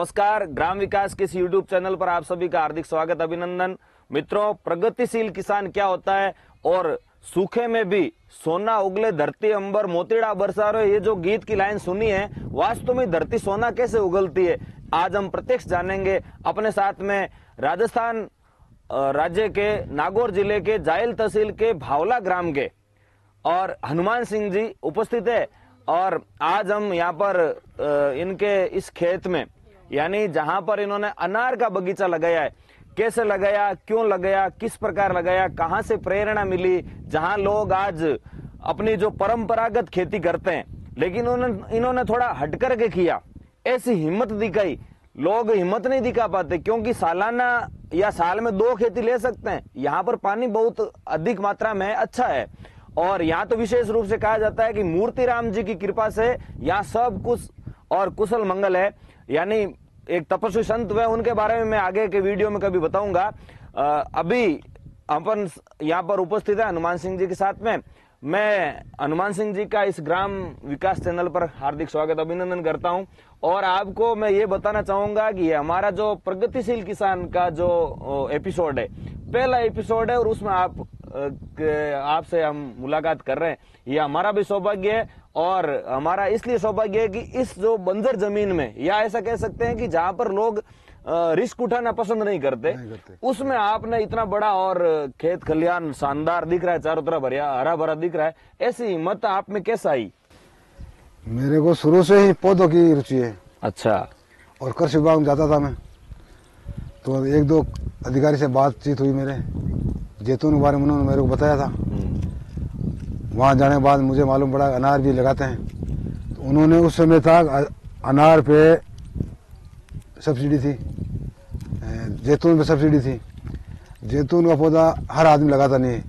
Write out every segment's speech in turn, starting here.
नमस्कार, ग्राम विकास के इस यूट्यूब चैनल पर आप सभी का हार्दिक स्वागत, अभिनंदन। मित्रों, प्रगतिशील किसान क्या होता है और सूखे में भी सोना उगले धरती अंबर मोतीड़ा बरसा रहे, ये जो गीत की लाइन सुनी है, वास्तव में धरती सोना कैसे उगलती है, आज हम प्रत्यक्ष जानेंगे। अपने साथ में राजस्थान राज्य के नागौर जिले के जायल तहसील के भावला ग्राम के और हनुमान सिंह जी उपस्थित है। और आज हम यहाँ पर इनके इस खेत में, यानी जहां पर इन्होंने अनार का बगीचा लगाया है, कैसे लगाया, क्यों लगाया, किस प्रकार लगाया, कहां से प्रेरणा मिली, जहां लोग आज अपनी जो परंपरागत खेती करते हैं लेकिन इन्होंने थोड़ा हट करके किया, ऐसी हिम्मत दिखाई। लोग हिम्मत नहीं दिखा पाते क्योंकि सालाना या साल में 2 खेती ले सकते हैं। यहाँ पर पानी बहुत अधिक मात्रा में अच्छा है और यहाँ तो विशेष रूप से कहा जाता है कि मूर्ति राम जी की कृपा से यहाँ सब कुछ और कुशल मंगल है। यानी एक तपस्वी संत हुए, उनके बारे में मैं आगे के वीडियो में कभी बताऊंगा। अभी अपन यहाँ पर उपस्थित है हनुमान सिंह जी के साथ में। मैं हनुमान सिंह जी का इस ग्राम विकास चैनल पर हार्दिक स्वागत, अभिनंदन करता हूं। और आपको मैं ये बताना चाहूंगा कि हमारा जो प्रगतिशील किसान का जो एपिसोड है, पहला एपिसोड है और उसमें आपसे हम मुलाकात कर रहे हैं। ये हमारा भी सौभाग्य है और हमारा इसलिए सौभाग्य है कि इस जो बंजर जमीन में, या ऐसा कह सकते हैं कि जहां पर लोग रिस्क उठाना पसंद नहीं करते, उसमें आपने इतना बड़ा और खेत खलियान शानदार दिख रहा है, चारों तरफ हरा भरा दिख रहा है। ऐसी हिम्मत आप में कैसे आई? मेरे को शुरू से ही पौधों की रुचि है। अच्छा। और कृषि विभाग में जाता था मैं, तो 1-2 अधिकारी से बातचीत हुई मेरे, जैतून के बारे में उन्होंने मेरे को बताया था। वहाँ जाने के बाद मुझे मालूम पड़ा अनार भी लगाते हैं। तो उन्होंने उस समय था अनार पे सब्सिडी थी, जैतून पे सब्सिडी थी। जैतून का पौधा हर आदमी लगाता नहीं है।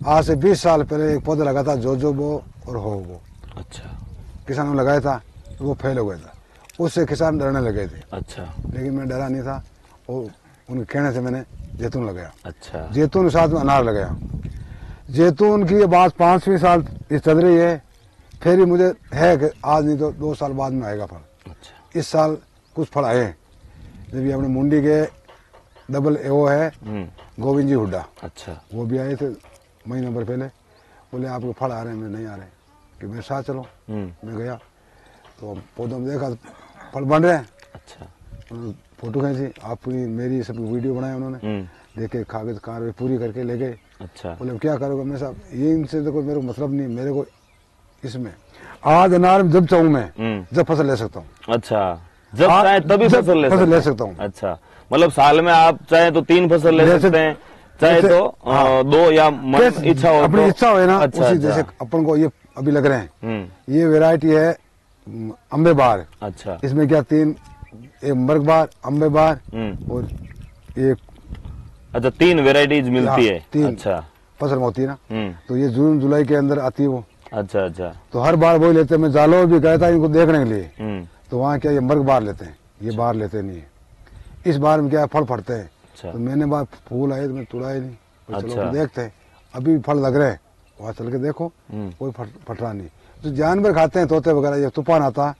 आज से 20 साल पहले एक पौधा लगा था जोजोबो और होबो। अच्छा। किसानों ने लगाया था, तो वो फैल हो गया था, उससे किसान डरने लगे थे। अच्छा। लेकिन मैं डरा नहीं था, और उनके कहने से मैंने जैतून लगाया। अच्छा। जैतून के साथ में अनार लगाया। जैतून की ये बात 5वीं साल चल रही है, फिर भी मुझे है कि आज नहीं तो 2 साल बाद में आएगा फल। अच्छा। इस साल कुछ फल आए, जब ये अपने मुंडी के डबल वो है गोविंद जी हुड्डा। अच्छा। वो भी आए थे महीने भर पहले, बोले आपके फल आ रहे हैं। मैं नहीं आ रहे, कि मेरे साथ चलो। मैं गया तो पौधों में देखा फल बन रहे हैं। अच्छा। फोटो खींची, आप पूरी मेरी सब वीडियो बनाए उन्होंने, देखे कागज कार्रवाई पूरी करके ले गए। अच्छा। बोले क्या करोगे? मैं साहब ये इनसे तो कोई मेरे को मतलब नहीं, मेरे को इसमें आज अनार में जब चाहूँ मैं जब फसल ले सकता हूँ। अच्छा, जब चाहे तभी फसल ले सकता हूँ। अच्छा, मतलब साल में आप चाहे तो 3 फसल ले सकते हैं, चाहे तो 2 या इच्छा हो, अपनी इच्छा हो ना। अच्छा, उसी जैसे अपन को ये अभी लग रहे हैं, ये वेराइटी है अम्बे बार। अच्छा। इसमें क्या 3, एक मर्ग बार, अम्बे बार और एक। अच्छा, 3 वेराइटीज मिलती है। 3 अच्छा फसल होती है ना, तो ये जून जुलाई के अंदर आती है वो। अच्छा। अच्छा। तो हर बार वही लेते हैं। मैं जालो भी गया था इनको देखने के लिए, तो वहाँ क्या ये मर्ग बार लेते हैं, ये बार लेते नहीं है। इस बार में क्या फल फटते हैं। अच्छा। तो मैंने बार फूल आए तो मैं तुड़ा ही नहीं। तो चलो देखते हैं, अभी फल लग रहे हैं, वहाँ चल के देखो कोई फट रहा नहीं। तो जानवर खाते हैं, तोते वगैरह, ये तूफान आता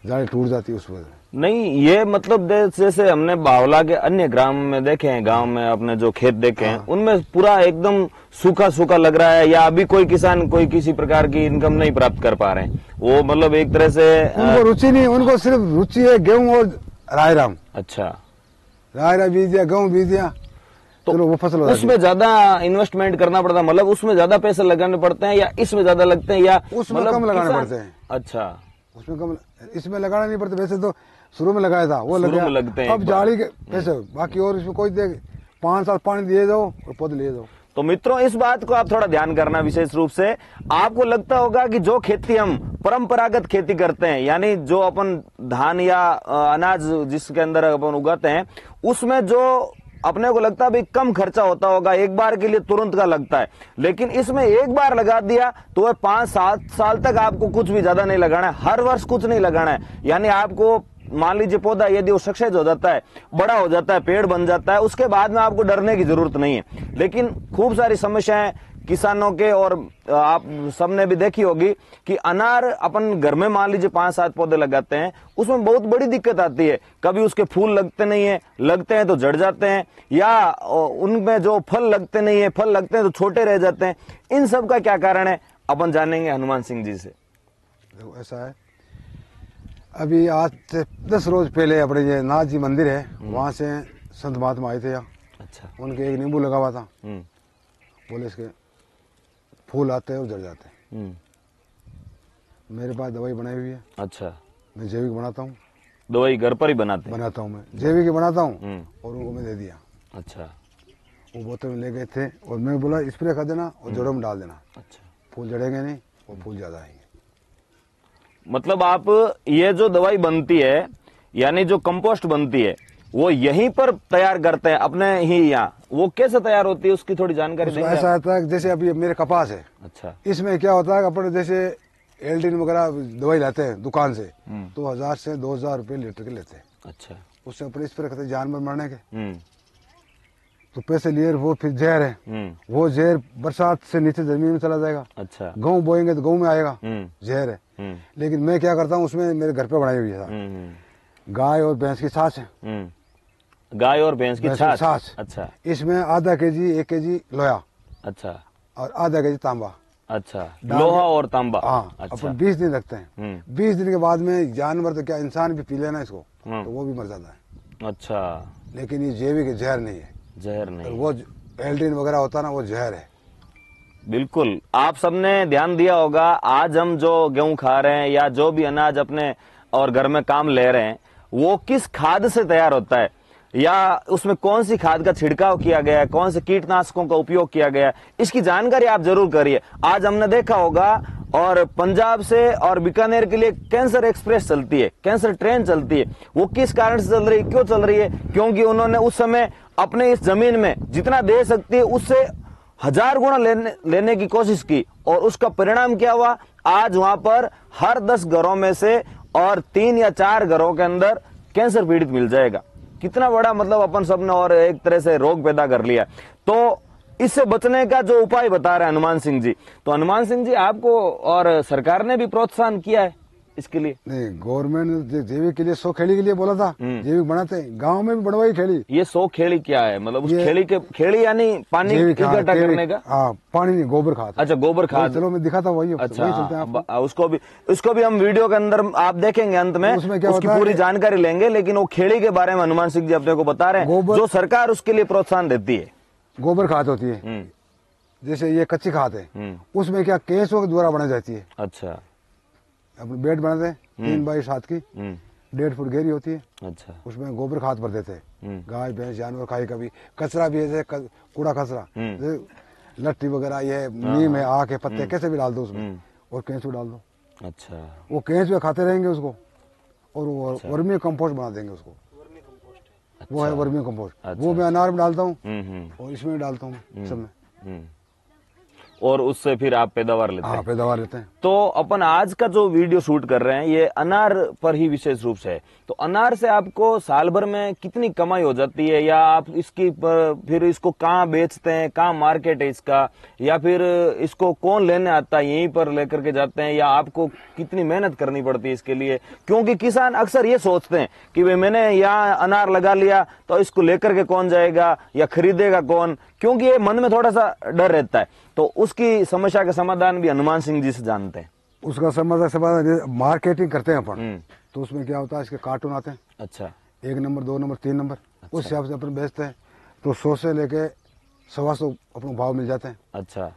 जाली टूट जाती है उस वजह नहीं। ये मतलब जैसे हमने बावला के अन्य ग्राम में देखे हैं, गांव में अपने जो खेत देखे हैं, उनमें पूरा एकदम सूखा सूखा लग रहा है, या अभी कोई किसान कोई किसी प्रकार की इनकम नहीं प्राप्त कर पा रहे हैं। वो मतलब एक तरह से उनको रुचि नहीं, उनको सिर्फ रुचि है गेहूं और रायराम। अच्छा। रायरा बीज दिया, गेहूं बीज दिया, तो वो फसल हो जाती है। उसमें ज्यादा इन्वेस्टमेंट करना पड़ता है, मतलब उसमें ज्यादा पैसे लगाने पड़ते हैं, या इसमें ज्यादा लगते हैं, या उसमें कम लगाने पड़ते हैं। अच्छा। उसमें कम, इसमें लगाना नहीं पड़ता। वैसे तो शुरू में लगाया था, वो लगते हैं, अब जाली के पैसे बाकी, और इसमें कोई 5 साल पानी दिए दो और पौधे लिए दो। तो मित्रों, इस बात को आप थोड़ा ध्यान करना विशेष रूप से। आपको लगता होगा कि जो खेती हम परंपरागत खेती करते हैं, यानी जो अपन धान या अनाज जिसके अंदर अपन उगाते हैं, उसमें जो अपने को लगता है भाई कम खर्चा होता होगा, एक बार के लिए तुरंत का लगता है, लेकिन इसमें एक बार लगा दिया तो वह 5-7 साल तक आपको कुछ भी ज्यादा नहीं लगाना है, हर वर्ष कुछ नहीं लगाना है। यानी आपको मान लीजिए पौधा यदि वो सक्सेस हो जाता है, बड़ा हो जाता है, पेड़ बन जाता है, उसके बाद में आपको डरने की जरूरत नहीं है। लेकिन खूब सारी समस्याएं, किसानों के, और आप सबने भी देखी होगी कि अनार अपन घर में मान लीजिए 5-7 पौधे लगाते हैं, उसमें बहुत बड़ी दिक्कत आती है। कभी उसके फूल लगते नहीं है, लगते हैं तो झड़ जाते हैं, या उनमें जो फल लगते नहीं है, फल लगते हैं तो छोटे रह जाते हैं। इन सब का क्या कारण है, अपन जानेंगे हनुमान सिंह जी से। देखो ऐसा है, अभी आज से 10 रोज पहले अपने ये नाथ जी मंदिर है, वहां से संत महात्मा आए थे यहाँ। अच्छा। उनके एक नींबू लगा हुआ था, बोले इसके फूल आते हैं और झड़ जाते हैं। मेरे पास दवाई बनाई हुई है। अच्छा। मैं जैविक बनाता हूँ। दवाई घर पर ही बनाते हैं? बनाता हूँ, मैं जैविक ही बनाता हूँ। और उनको मैं दे दिया। अच्छा। वो बोतल में ले गए थे और मैं बोला स्प्रे कर देना और जड़ों में डाल देना। अच्छा। फूल झड़ेंगे नहीं और फूल ज्यादा आएंगे। मतलब आप ये जो दवाई बनती है, यानी जो कंपोस्ट बनती है, वो यहीं पर तैयार करते हैं अपने ही यहाँ? वो कैसे तैयार होती है, उसकी थोड़ी जानकारी देंगे? ऐसा आता है जैसे अभी मेरे कपास है। अच्छा। इसमें क्या होता है, अपने जैसे एल्डिन वगैरह दवाई लाते हैं दुकान से, तो 1000 से 2000 रुपये लीटर के लेते हैं। अच्छा। उससे अपने स्प्रे करते जानवर मरने के, तो पैसे लिए, वो फिर जहर है। वो जहर बरसात से नीचे जमीन में चला जाएगा। अच्छा। गेहूं बोएंगे तो गेहूं में आएगा, जहर है। लेकिन मैं क्या करता हूँ, उसमें मेरे घर पे बनाई हुई है, गाय और भैंस की छाछ है। गाय और भैंस की छाछ। अच्छा। इसमें आधा केजी 1 केजी लोहा। अच्छा। और आधा केजी तांबा। अच्छा। लोहा और तांबा। हाँ। अच्छा। अपन 20 दिन रखते हैं। 20 दिन के बाद में जानवर तो क्या इंसान भी पी लेना इसको, तो वो भी मर जाता है। अच्छा। लेकिन ये जैविक जहर नहीं है। जहर नहीं, वो एल्ड्रिन वगैरह होता ना, वो जहर है। बिल्कुल। आप सबने ध्यान दिया होगा, आज हम जो गेहूं खा रहे हैं या जो भी अनाज अपने और घर में काम ले रहे हैं, वो किस खाद से तैयार होता है, या उसमें कौन सी खाद का छिड़काव किया गया है, कौन से कीटनाशकों का उपयोग किया गया है, इसकी जानकारी आप जरूर करिए। आज हमने देखा होगा, और पंजाब से और बीकानेर के लिए कैंसर एक्सप्रेस चलती है, कैंसर ट्रेन चलती है। वो किस कारण से चल रही है, क्यों चल रही है? क्योंकि उन्होंने उस समय अपने इस जमीन में जितना दे सकती है उससे 1000 गुना लेने की कोशिश की, और उसका परिणाम क्या हुआ? आज वहां पर हर 10 घरों में से और 3 या 4 घरों के अंदर कैंसर पीड़ित मिल जाएगा। कितना बड़ा मतलब अपन सबने और एक तरह से रोग पैदा कर लिया। तो इससे बचने का जो उपाय बता रहे हैं हनुमान सिंह जी, तो हनुमान सिंह जी आपको और सरकार ने भी प्रोत्साहन किया है इसके लिए? नहीं, गवर्नमेंट ने जैविक के लिए 100 खेड़ी के लिए बोला था, जैविक बनाते हैं। गांव में भी बनवाई खेड़ी। ये 100 खेड़ी क्या है, मतलब उस खेड़ी यानी पानी इकट्ठा करने का? हाँ, पानी नहीं, गोबर खाद। अच्छा, गोबर खाद। चलो मैं दिखाता हूँ, वही। अच्छा, उसको भी हम वीडियो के अंदर आप देखेंगे, अंत में उसकी पूरी जानकारी लेंगे। लेकिन वो खेड़ी के बारे में हनुमान सिंह जी अपने को बता रहे हैं, जो सरकार उसके लिए प्रोत्साहन देती है। गोबर खाद होती है, जैसे ये कच्ची खाद है, उसमें क्या केंचुओं के द्वारा बनाई जाती है। अच्छा। अपने बेड बनाते हैं 3 बाई 7 की, 1.5 फुट गहरी होती है। अच्छा। उसमें गोबर खाद भर देते हैं, गाय भैंस जानवर खाए। कभी कचरा भी है, जैसे कूड़ा कचरा, लट्टी वगैरह, ये नीम है, आक है, पत्ते, कैसे भी डाल दो उसमें, और केंचुआ डाल दो। अच्छा। वो केंचुए खाते रहेंगे उसको, और वो वर्मी कंपोस्ट बना देंगे उसको। वो है वर्मी कंपोस्ट। वो मैं अनार में डालता हूँ और इसमें डालता हूँ, सब में। और उससे फिर आप पैदावार लेते हैं? हाँ, पैदावार लेते हैं। तो अपन आज का जो वीडियो शूट कर रहे हैं ये अनार पर ही विशेष रूप से है। तो अनार से आपको साल भर में कितनी कमाई हो जाती है, या आप इसकी फिर इसको कहाँ बेचते हैं, कहाँ मार्केट है इसका, या फिर इसको कौन लेने आता है, यहीं पर लेकर के जाते हैं, या आपको कितनी मेहनत करनी पड़ती है इसके लिए? क्योंकि किसान अक्सर ये सोचते हैं कि भाई मैंने यहाँ अनार लगा लिया तो इसको लेकर के कौन जाएगा या खरीदेगा कौन, क्योंकि ये मन में थोड़ा सा डर रहता है। तो उसकी समस्या का समाधान भी हनुमान सिंह जी से जानते हैं। उसका समाधान मार्केटिंग करते हैं अपन, तो उसमें क्या होता है, इसके कार्टून आते हैं। अच्छा। 1 नंबर, 2 नंबर, 3 नंबर। अच्छा। उस हिसाब से अपन बेचते हैं, तो 100 से लेके 125 अपने भाव मिल जाते हैं। अच्छा।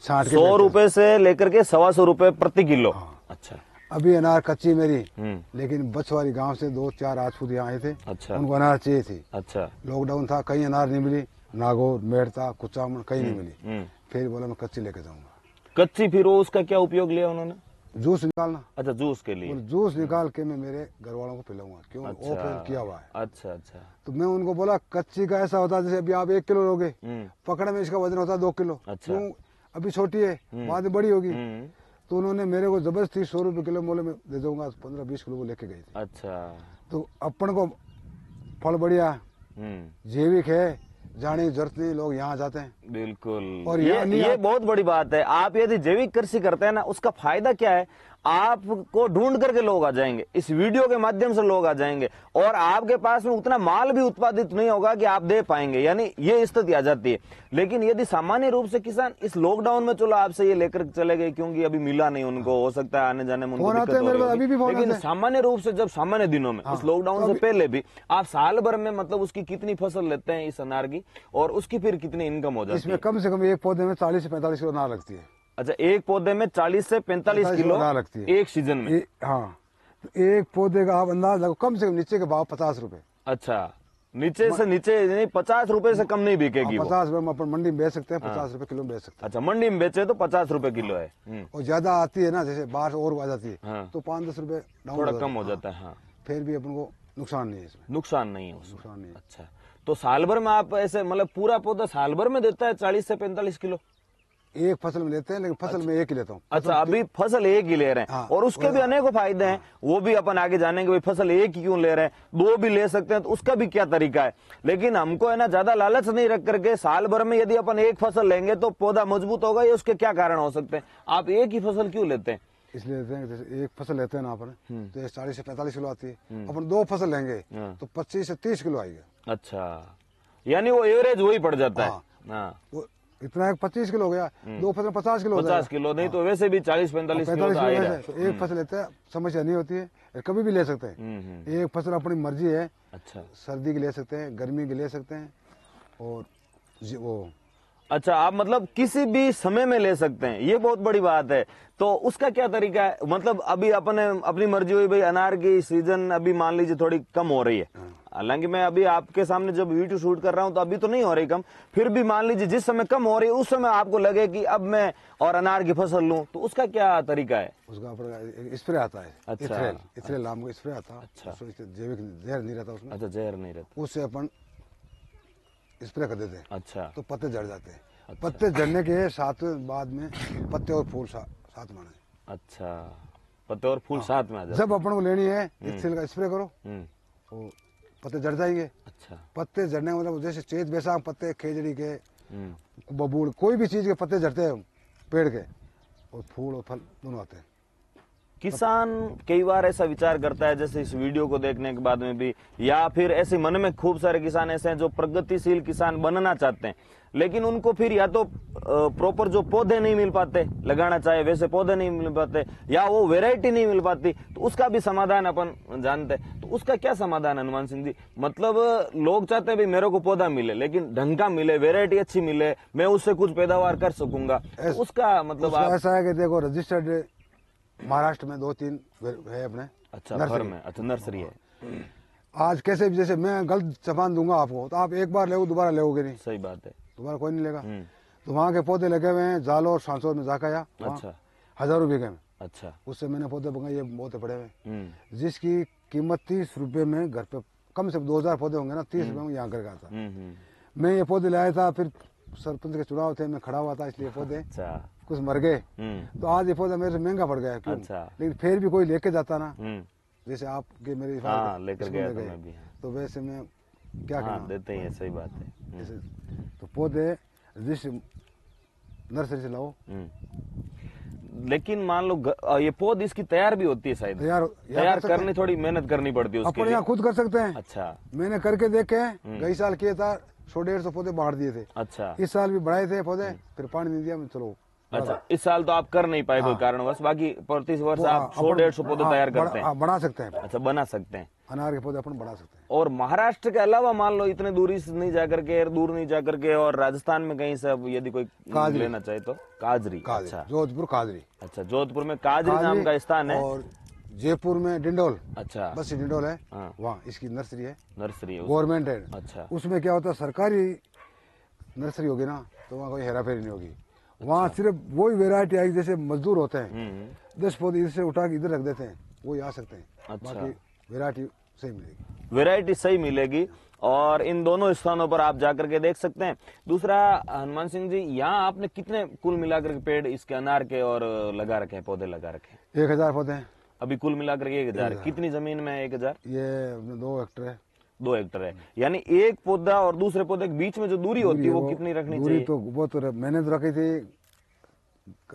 100 रुपए से लेकर के 125 रुपए प्रति किलो। हाँ। अच्छा। अभी अनार कच्ची मेरी, लेकिन बछवारी गांव से 2-4 राजपूत यहाँ आए थे। अच्छा। उनको अनार चाहिए थी। अच्छा। लॉकडाउन था, कहीं अनार नहीं मिली, नागौर, मेड़ता, कुचामन, कहीं नहीं मिली। फिर बोला मैं कच्ची लेके जाऊंगा। कच्ची, फिर उसका क्या उपयोग लिया उन्होंने? जूस निकालना। अच्छा, जूस के लिए। जूस निकाल के मैं मेरे घर वालों को पिलाऊंगा, क्यों? अच्छा। ओपन किया हुआ है। अच्छा अच्छा। तो मैं उनको बोला कच्ची का ऐसा होता है, जैसे अभी आप 1 किलो लोगे, पकड़ में इसका वजन होता है 2 किलो। अच्छा। क्यों? अभी छोटी है, बाद में बड़ी होगी। तो उन्होंने मेरे को जबरदस्ती 100 रुपए किलो बोले मैं दे दूंगा, 15-20 किलो वो लेके गए थे। अच्छा। तो अपन को फल बढ़िया, जैविक है, जाने की जरूरत नहीं, लोग यहाँ जाते हैं। बिल्कुल। और ये बहुत बड़ी बात है। आप यदि जैविक कृषि करते हैं ना, उसका फायदा क्या है, आपको ढूंढ करके लोग आ जाएंगे, इस वीडियो के माध्यम से लोग आ जाएंगे, और आपके पास में उतना माल भी उत्पादित नहीं होगा कि आप दे पाएंगे, यानी ये स्थिति आ जाती है। लेकिन यदि सामान्य रूप से किसान इस लॉकडाउन में, चलो आपसे ये लेकर चले गए क्योंकि अभी मिला नहीं उनको, हो सकता है आने जाने में उनको दिक्कत हो रही होगी, लेकिन सामान्य रूप से जब सामान्य दिनों में, इस लॉकडाउन से पहले भी आप साल भर में मतलब उसकी कितनी फसल लेते हैं इस अनार की, और उसकी फिर कितनी इनकम हो जाती है? इसमें कम से कम एक पौधे में 40 से 45 किलो अनार लगती है। अच्छा, एक पौधे में 40 से 45 किलो अनार लगती है एक सीजन में? हाँ, तो एक पौधे का आप अंदाज लगो, कम से कम नीचे के भाव 50 रुपए। अच्छा, नीचे से नीचे नहीं, 50 रुपए से कम नहीं बिकेगी? 50 रुपए में अपन मंडी में बेच सकते हैं, 50 रुपए किलो में बेच सकते हैं। अच्छा, मंडी में बेचे तो 50 रुपए किलो है। और ज्यादा आती है ना, जैसे बाहर से और आ जाती है, हाँ। तो 5-10 रुपए थोड़ा कम हो जाता है। हाँ, फिर भी अपन को नुकसान नहीं है इसमें। नुकसान नहीं है उसमें। नुकसान नहीं है। अच्छा, तो साल भर में आप ऐसे मतलब पूरा पौधा साल भर में देता है 40 से 45 किलो? एक फसल में लेते हैं, लेकिन फसल में एक ही लेता हूँ। अच्छा, अभी फसल एक ही ले रहे हैं। हाँ, और उसके भी अनेकों फायदे हैं, वो भी अपन आगे जानेंगे। भाई फसल एक ही क्यों ले रहे हैं, दो भी ले सकते हैं, तो उसका भी क्या तरीका है। लेकिन हमको है ना ज्यादा लालच नहीं रख करके, साल भर में यदि अपन एक फसल लेंगे तो पौधा मजबूत होगा, या उसके क्या कारण हो सकते हैं? आप एक ही फसल क्यों लेते हैं? इसलिए लेते हैं, जैसे एक फसल लेते हैं ना अपन, तो ये 40 से 45 किलो आती है। अपन 2 फसल लेंगे तो 25 से 30 किलो आएगा। अच्छा, यानी वो एवरेज वही पड़ जाता है। हाँ, वो इतना 25 किलो हो गया, 2 फसल 50 किलो, 50 किलो नहीं तो वैसे भी 40-45 किलो तो एक फसल लेते हैं, समस्या नहीं होती है, कभी भी ले सकते हैं। एक फसल अपनी मर्जी है। अच्छा, सर्दी की ले सकते हैं, गर्मी की ले सकते हैं, और वो अच्छा, आप मतलब किसी भी समय में ले सकते हैं, ये बहुत बड़ी बात है। तो उसका क्या तरीका है? मतलब अभी अपने अपनी मर्जी हुई, भाई अनार की सीजन अभी मान लीजिए थोड़ी कम हो रही है, हालांकि मैं अभी आपके सामने जब वीडियो शूट कर रहा हूं तो अभी तो नहीं हो रही कम, फिर भी मान लीजिए जिस समय कम हो रही है उस समय आपको लगे कि अब मैं और अनार की फसल लूं, तो उसका क्या तरीका है? उसका स्प्रे आता है। अच्छा, इथरेल नाम का स्प्रे आता है। अच्छा, जैविक जहर नहीं रहता उसमें। अच्छा, जहर नहीं रहता, उससे अपन स्प्रे कर देते हैं। अच्छा, तो पत्ते झड़ जाते हैं। अच्छा। पत्ते झड़ने के साथ बाद में पत्ते और फूल साथ में आने। अच्छा, पत्ते और फूल साथ में आ जाते। जब अपन को लेनी है इथरेल का स्प्रे करो, तो पत्ते झड़ जाएंगे। अच्छा, पत्ते झड़ने का मतलब जैसे चेत बैसाख पत्ते, खेजड़ी के, बबूल, कोई भी चीज के पत्ते झड़ते हैं पेड़ के, और फूल और फल दोनों आते हैं। किसान कई बार ऐसा विचार करता है, जैसे इस वीडियो को देखने के बाद में भी, या फिर ऐसे मन में खूब सारे किसान ऐसे हैं जो प्रगतिशील किसान बनना चाहते हैं, लेकिन उनको फिर या तो प्रॉपर जो पौधे नहीं मिल पाते, लगाना चाहे वैसे पौधे नहीं मिल पाते, या वो वैरायटी नहीं मिल पाती, तो उसका भी समाधान अपन जानते हैं। तो उसका क्या समाधान हनुमान सिंह जी? मतलब लोग चाहते हैं भाई मेरे को पौधा मिले, लेकिन ढंग का मिले, वैरायटी अच्छी मिले, मैं उससे कुछ पैदावार कर सकूंगा, तो उसका मतलब ऐसा है कि देखो रजिस्टर्ड महाराष्ट्र में 2-3 है अपने। अच्छा, घर में? अच्छा, नर्सरी है। आज कैसे भी, जैसे मैं गलत सामान दूंगा आपको, तो आप एक बार ले दोबारा लेोगे नहीं। सही बात है, दोबारा कोई नहीं लेगा। तो वहाँ के पौधे लगे हुए हैं जालो और सांसोर में जाकर, अच्छा, 1000 रुपये के में। अच्छा, उससे मैंने पौधे मंगाए, ये पौधे पड़े हुए, जिसकी कीमत 30 रुपये में घर पे कम से कम 2000 पौधे होंगे ना, 30 रुपये में यहाँ करके आता। मैं ये पौधे लाया था, फिर सरपंच के चुनाव थे, मैं खड़ा हुआ था, इसलिए पौधे कुछ मर गए। तो आज ये पौधा मेरे से महंगा पड़ गया। क्यों? अच्छा। लेकिन फिर भी कोई लेके जाता ना, जैसे आपके मेरे लेकर गया तो वैसे मैं क्या करना, देते हैं। सही बात है। तो पौधे नर्सरी से लाओ। लेकिन मान लो ये पौध इसकी तैयार भी होती है शायद? तैयार करनी थोड़ी मेहनत करनी पड़ती है उसके लिए। अपन यहाँ खुद कर सकते हैं। अच्छा, मैंने करके देखे, कई साल किए था, 100-150 पौधे बांट दिए थे। अच्छा, इस साल भी बढ़ाए थे पौधे, फिर पानी नहीं दिया, मैं चलो। अच्छा, इस साल तो आप कर नहीं पाए कोई कारणवश, बाकी प्रति वर्ष आप 100-150 पौधे तैयार करते हैं? बना सकते हैं। अच्छा, बना सकते हैं, अनार के पौधे अपन बढ़ा सकते हैं। और महाराष्ट्र के अलावा मान लो इतने दूर नहीं जाकर के, दूर नहीं जाकर के, और राजस्थान में कहीं से यदि कोई लेना चाहे तो? काजरी। अच्छा, जोधपुर काजरी। अच्छा, जोधपुर में काजरी नाम का स्थान है, और जयपुर में डिंडोल। अच्छा, बस डिंडोल है, वहाँ इसकी नर्सरी है। नर्सरी है, गवर्नमेंट है। अच्छा, उसमें क्या होता है, सरकारी नर्सरी होगी ना, तो वहाँ कोई हेराफेरी नहीं होगी। वहाँ सिर्फ वही वेरायटी आएगी, जैसे मजदूर होते हैं 10 पौधे इधर से उठा के इधर रख देते हैं, वही आ सकते हैं। अच्छा, बाकी वेरायटी सही मिलेगी। वेरायटी सही मिलेगी, और इन दोनों स्थानों पर आप जाकर के देख सकते हैं। दूसरा हनुमान सिंह जी, यहाँ आपने कितने कुल मिलाकर के पेड़ इसके अनार के और लगा रखे हैं, पौधे लगा रखे हैं? 1000 पौधे हैं अभी कुल मिलाकर के 1000। कितनी जमीन में 1000? ये 2 हेक्टेयर है। 2 हेक्टर है, यानी एक पौधा और दूसरे पौधे के बीच में जो दूरी होती है वो कितनी रखनी दूरी चाहिए? तो वो तो मैंने तो रखी थी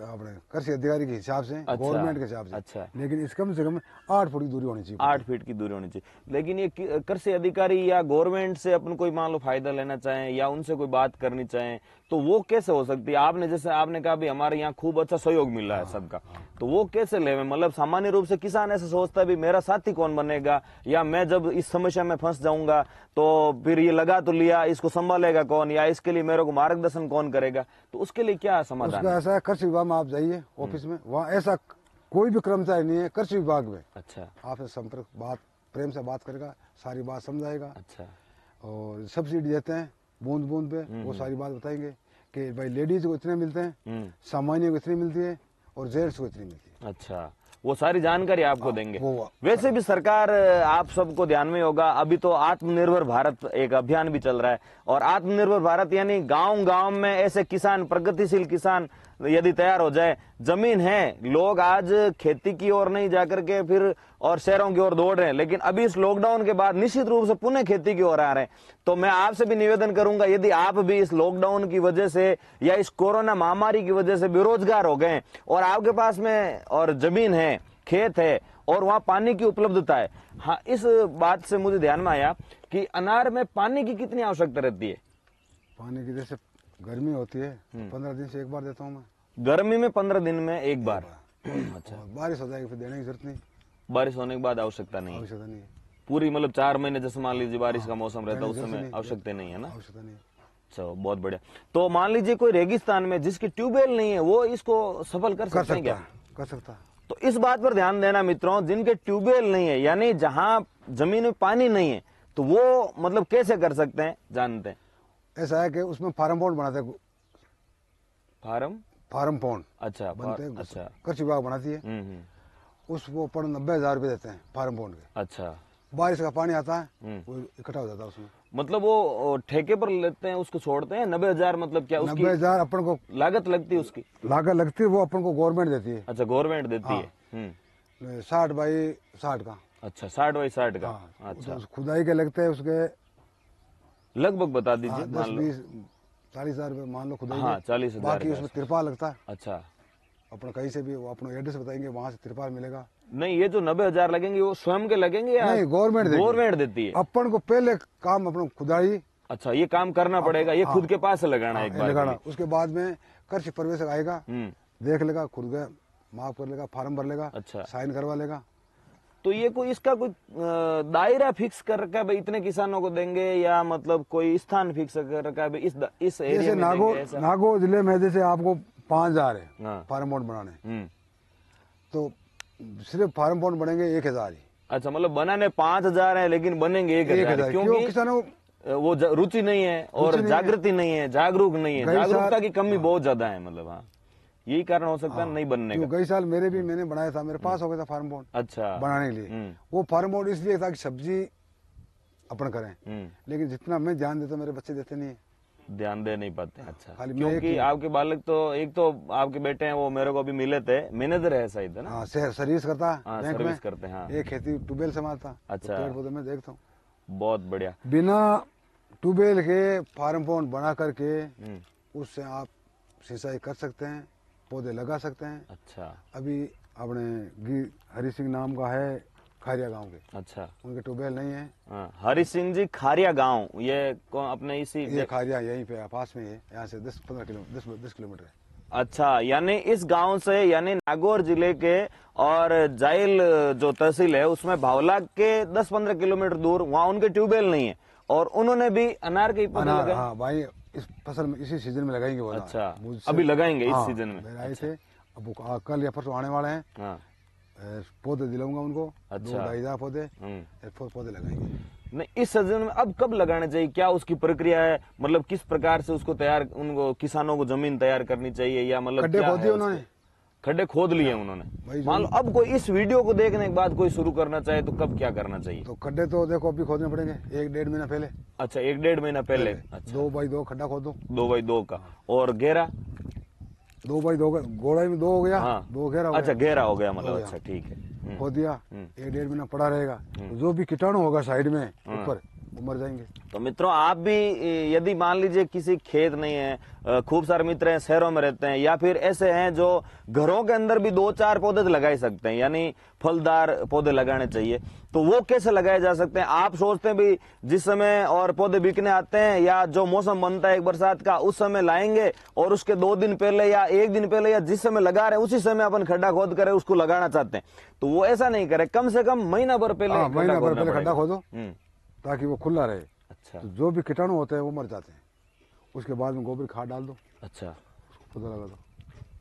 अपने कृषि अधिकारी के हिसाब से, गवर्नमेंट के हिसाब से। अच्छा। लेकिन इस कम से कम 8 फुट की दूरी होनी चाहिए। 8 फीट की दूरी होनी चाहिए। लेकिन ये कृषि अधिकारी या गवर्नमेंट से अपन कोई मान लो फायदा लेना चाहें या उनसे कोई बात करनी चाहें तो वो कैसे हो सकती है? आपने जैसे आपने कहा भी हमारे यहाँ खूब अच्छा सहयोग मिल रहा है सबका, तो वो कैसे ले? मतलब सामान्य रूप से किसान ऐसे सोचता है भी मेरा साथी कौन बनेगा, या मैं जब इस समस्या में फंस जाऊंगा तो फिर ये लगा तो लिया, इसको संभालेगा कौन, या इसके लिए मेरे को मार्गदर्शन कौन करेगा? तो उसके लिए क्या समाधान उसका है? ऐसा है, कृषि विभाग में आप जाइए ऑफिस में, वहाँ ऐसा कोई भी कर्मचारी नहीं है कृषि विभाग में। अच्छा। आपसे संपर्क बात प्रेम से बात करेगा, सारी बात समझाएगा। अच्छा। और सब्सिडी देते हैं बूंद बूंद पे, वो सारी बात बताएंगे कि भाई लेडीज को इतने मिलते हैं, सामान्य को इतनी मिलती है और जेंट्स को इतनी मिलती है। अच्छा, वो सारी जानकारी आपको देंगे। वो वैसे भी सरकार आप सबको ध्यान में होगा, अभी तो आत्मनिर्भर भारत एक अभियान भी चल रहा है, और आत्मनिर्भर भारत यानी गांव गांव में ऐसे किसान, प्रगतिशील किसान यदि तैयार हो जाए, जमीन है, लोग आज खेती की ओर नहीं जाकर के फिर और शहरों की ओर दौड़ रहे हैं, लेकिन अभी इस लॉकडाउन के बाद निश्चित रूप से पुनः खेती की ओर आ रहे हैं। तो मैं आपसे भी निवेदन करूंगा, यदि आप भी इस लॉकडाउन की वजह से या इस कोरोना महामारी की वजह से बेरोजगार हो गए और आपके पास में और जमीन है, खेत है और वहां पानी की उपलब्धता है, हाँ, इस बात से मुझे ध्यान में आया कि अनार में पानी की कितनी आवश्यकता रहती है? पानी की जैसे गर्मी होती है 15 दिन से एक बार देता हूँ मैं। गर्मी में 15 दिन में एक बार। अच्छा। और बारिश हो जाएगी फिर देने की जरूरत नहीं, बारिश होने के बाद आवश्यकता नहीं है। आवश्यकता नहीं है। पूरी मतलब 4 महीने जैसे मान लीजिए बारिश का मौसम रहता है उस समय आवश्यकता नहीं है ना? आवश्यकता नहीं है। अच्छा, बहुत बढ़िया। तो मान लीजिए कोई रेगिस्तान में जिसकी ट्यूबवेल नहीं है वो इसको सफल कर सकते हैं क्या? कर सकता है। तो इस बात पर ध्यान देना मित्रों, जिनके ट्यूबवेल नहीं है यानी जहां जमीन में पानी नहीं है, तो वो मतलब कैसे कर सकते हैं जानते हैं? ऐसा है कि उसमें फार्म पॉन्ड बनाते हैं। फार्म पॉन्ड अच्छा बनते हैं। अच्छा। कृषि विभाग बनाती है। उसको पर 90,000 रुपये देते हैं फार्म पॉन्ड के। अच्छा। बारिश का पानी आता है वो इकट्ठा हो जाता है उसमें। मतलब वो ठेके पर लेते हैं, उसको छोड़ते हैं? 90,000 मतलब क्या उसकी 90,000 अपन को लागत लगती है? उसकी लागत लगती है, वो अपन को गवर्नमेंट देती है। अच्छा, गवर्नमेंट देती है। 60 बाई 60 का। अच्छा, 60 बाई 60 का। हाँ, अच्छा, तो खुदाई के लगते हैं उसके लगभग बता दीजिए। 10-20-40,000 रुपये मान लो खुदाई। हाँ, 40,000। बाकी उसमें तिरपाल लगता है। अच्छा। अपना कहीं से भी वो अपना एड्रेस बताएंगे, वहां से तिरपाल मिलेगा। नहीं, ये जो 90,000 लगेंगे वो स्वयं के लगेंगे या नहीं, गवर्नमेंट देती है? अपन को पहले काम अपना खुदाई। अच्छा, ये काम करना पड़ेगा, ये खुद के पास से लगाना एक बार लगाना। उसके बाद में कृषि प्रवेशक आएगा, हम्म। देख लेगा, खुद का माफ कर लेगा, फार्म भर लेगा। अच्छा। साइन करवा लेगा। तो ये कोई इसका कोई दायरा फिक्स कर रखा है भाई इतने किसानों को देंगे, या मतलब कोई स्थान फिक्स कर रखा है भाई इस एरिया जैसे में देंगे ऐसा? नागौर जिले में जैसे आपको 5,000 है हाँ। फार्म पॉन्ड बनाने, तो सिर्फ फार्म पॉन्ड बनेंगे 1,000 ही। अच्छा, मतलब बनाने 5,000 है लेकिन बनेंगे 1,000, क्योंकि किसानों वो रुचि नहीं है और जागृति नहीं है, जागरूक नहीं है, जागरूकता की कमी बहुत ज्यादा है। मतलब हाँ, यही कारण हो सकता है नहीं बनने का। गई साल मैंने बनाया था, मेरे पास हो गया था फार्म पॉन्ड। अच्छा। बनाने के लिए वो फार्म पॉन्ड इसलिए था कि सब्जी अपन करें, लेकिन जितना मैं ध्यान देता मेरे बच्चे देते नहीं है, ध्यान दे नहीं पाते। अच्छा, खाली क्योंकि आपके बालक तो एक तो आपके बेटे हैं, वो मेरे को अभी मिले थे, मैनेजर है शायद है ना? हाँ, सर्विस करता है बैंक में। सर्विस करते हैं। हाँ। एक खेती ट्यूबवेल से मारता। अच्छा। पेड़ पौधे में देखता हूँ। बहुत बढ़िया। बिना ट्यूबवेल के फार्म पॉन्ड बना करके उससे आप सिंचाई कर सकते हैं, पौधे लगा सकते हैं। अच्छा। अभी अपने हरि सिंह नाम का है खारिया गांव के। अच्छा। उनके ट्यूबवेल नहीं है। हाँ, हरि सिंह जी खारिया गांव, ये अपने इसी ये खारिया यहीं पे पास में है, यहाँ से 10 किलोमीटर है। अच्छा, यानी इस गांव से, यानी नागौर जिले के और जाइल जो तहसील है उसमें भावला के 10-15 किलोमीटर दूर, वहाँ उनके ट्यूबवेल नहीं है और उन्होंने भी अनार के पौधे लगाए। हाँ भाई, इस फसल में इसी सीजन में लगाएंगे वो। अच्छा, अभी लगाएंगे इस सीजन में? आए थे, अब कल या परसों आने वाले हैं। हाँ। पौधे दिलाऊंगा उनको। अच्छा। 2-2.5 पौधे, पौधे लगाएंगे। नहीं, इस सीजन में अब कब लगाने चाहिए, क्या उसकी प्रक्रिया है? मतलब किस प्रकार से उसको तैयार, उनको किसानों को जमीन तैयार करनी चाहिए, या मतलब खड्डे खोद दिए उन्होंने? खड्डे खोद लिए उन्होंने। मान लो अब कोई इस वीडियो को देखने के बाद कोई शुरू करना चाहे तो कब क्या करना चाहिए? तो खड्डे तो देखो अभी खोदने पड़ेंगे 1-1.5 महीना पहले। अच्छा, 1-1.5 महीना पहले। अच्छा। 2x2 खड्डा खोदो। 2x2 का। और घेरा? 2x2 का, गोड़ाई में 2 हो गया। हाँ। 2 घेरा हो अच्छा, गया। घेरा हो गया, मतलब अच्छा ठीक है। खो दिया, 1-1.5 महीना पड़ा रहेगा। तो जो भी कीटाणु होगा साइड में ऊपर, वो मर जाएंगे। तो मित्रों, आप भी यदि मान लीजिए किसी खेत नहीं है, खूब सारे मित्र हैं, शहरों में रहते हैं, या फिर ऐसे हैं जो घरों के अंदर भी 2-4 पौधे तो लगा ही सकते हैं, यानी फलदार पौधे लगाने चाहिए, तो वो कैसे लगाए जा सकते हैं? आप सोचते हैं भी जिस समय और पौधे बिकने आते हैं या जो मौसम बनता है एक बरसात का, उस समय लाएंगे और उसके 2 दिन पहले या 1 दिन पहले या जिस समय लगा रहे हैं उसी समय अपन खड्डा खोद कर उसको लगाना चाहते हैं, तो वो ऐसा नहीं करे, कम से कम महीना भर पहले खड्डा खोदो ताकि वो खुला रहे। अच्छा। तो जो भी कीटाणु होते हैं वो मर जाते हैं। उसके बाद में गोबर खाद डाल दो। अच्छा। पौधा लगा दो।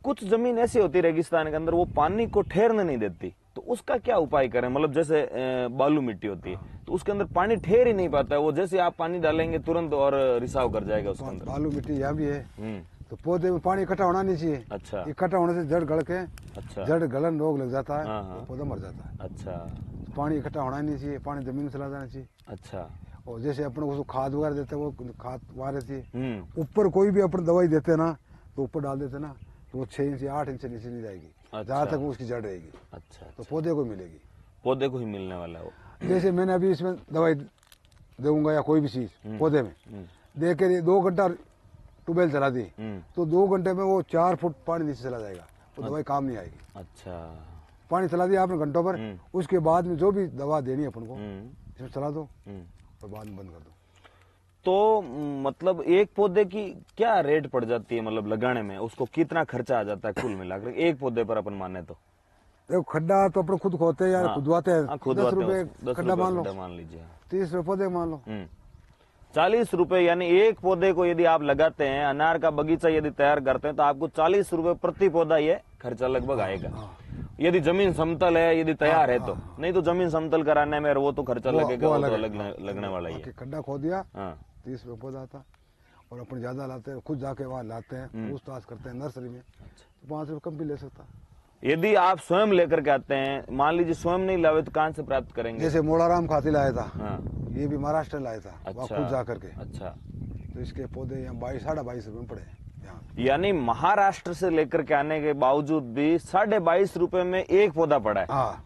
कुछ जमीन ऐसी होती है रेगिस्तान के अंदर, वो पानी को ठहरने नहीं देती, तो उसका क्या उपाय करें? मतलब जैसे बालू मिट्टी होती है तो उसके अंदर पानी ठहर ही नहीं पाता है, वो जैसे आप पानी डालेंगे तुरंत और रिसाव कर जाएगा उसके अंदर। बालू मिट्टी यहाँ भी है, तो पौधे में पानी इकट्ठा होना नहीं चाहिए। अच्छा। इकट्ठा होने से जड़ गल के, अच्छा, जड़ गलन रोग लग जाता है, हाँ। तो पौधा मर जाता है। अच्छा। तो पानी इकट्ठा होना नहीं चाहिए, पानी जमीन में चला जाना चाहिए। अच्छा। और जैसे अपन उसको खाद वगैरह देते हैं, वो खाद वहाँ रहती है। ऊपर कोई भी अपन दवाई देते हैं ना, तो ऊपर डाल देते हैं ना, तो वो 6 इंच 8 इंच नीचे नहीं जाएगी। अच्छा। जहाँ तक वो उसकी जड़ रहेगी। अच्छा। तो पौधे को मिलेगी, पौधे को ही मिलने वाला है वो। जैसे मैंने अभी इसमें दवाई दूंगा या कोई भी चीज पौधे में दे के 2 घंटा ट्यूबवेल चला दी, तो 2 घंटे में वो 4 फुट पानी नीचे चला जाएगा, वो दवाई काम नहीं आएगी। अच्छा। पानी चला दिया आपने घंटों पर, उसके बाद में जो भी दवा देनी है अपन को इसमें चला दो और बाद में बंद कर दो। तो मतलब एक पौधे की क्या रेट पड़ जाती है, मतलब लगाने में उसको कितना खर्चा आ जाता है कुल मिलाकर एक पौधे पर अपन माने तो? देखो खड्डा तो अपन खुद खोदते हैं या खुदवाते हैं, 10 रुपए खड्डा मान लीजिए, 30 रुपए पौधे मान लो, 40 रुपए, यानी एक पौधे को यदि आप लगाते हैं, अनार का बगीचा यदि तैयार करते हैं, तो आपको 40 रुपए प्रति पौधा ये खर्चा लगभग आएगा, यदि जमीन समतल है, यदि तैयार है तो। नहीं तो जमीन समतल कराने में वो तो खर्चा लगेगा, वो तो लगने वाला ही है। खड्डा खोद दिया 30 रुपए पौधा आता, और अपन ज्यादा लाते हैं, खुद जाके वहाँ लाते हैं, पूछताछ करते हैं नर्सरी में, तो 5 रुपए कम भी ले सकता। यदि आप स्वयं लेकर के आते हैं, मान लीजिए स्वयं नहीं लावे तो कहाँ से प्राप्त करेंगे? जैसे मोड़ाराम खाती लाया था, ये भी महाराष्ट्र लाया था। अच्छा। वहाँ खुद जा करके। अच्छा। तो इसके पौधे यहाँ 22-22.5 रुपए में पड़े यहाँ। यानी महाराष्ट्र से लेकर के आने के बावजूद भी 22.5 रुपए में एक पौधा पड़ा है। हाँ।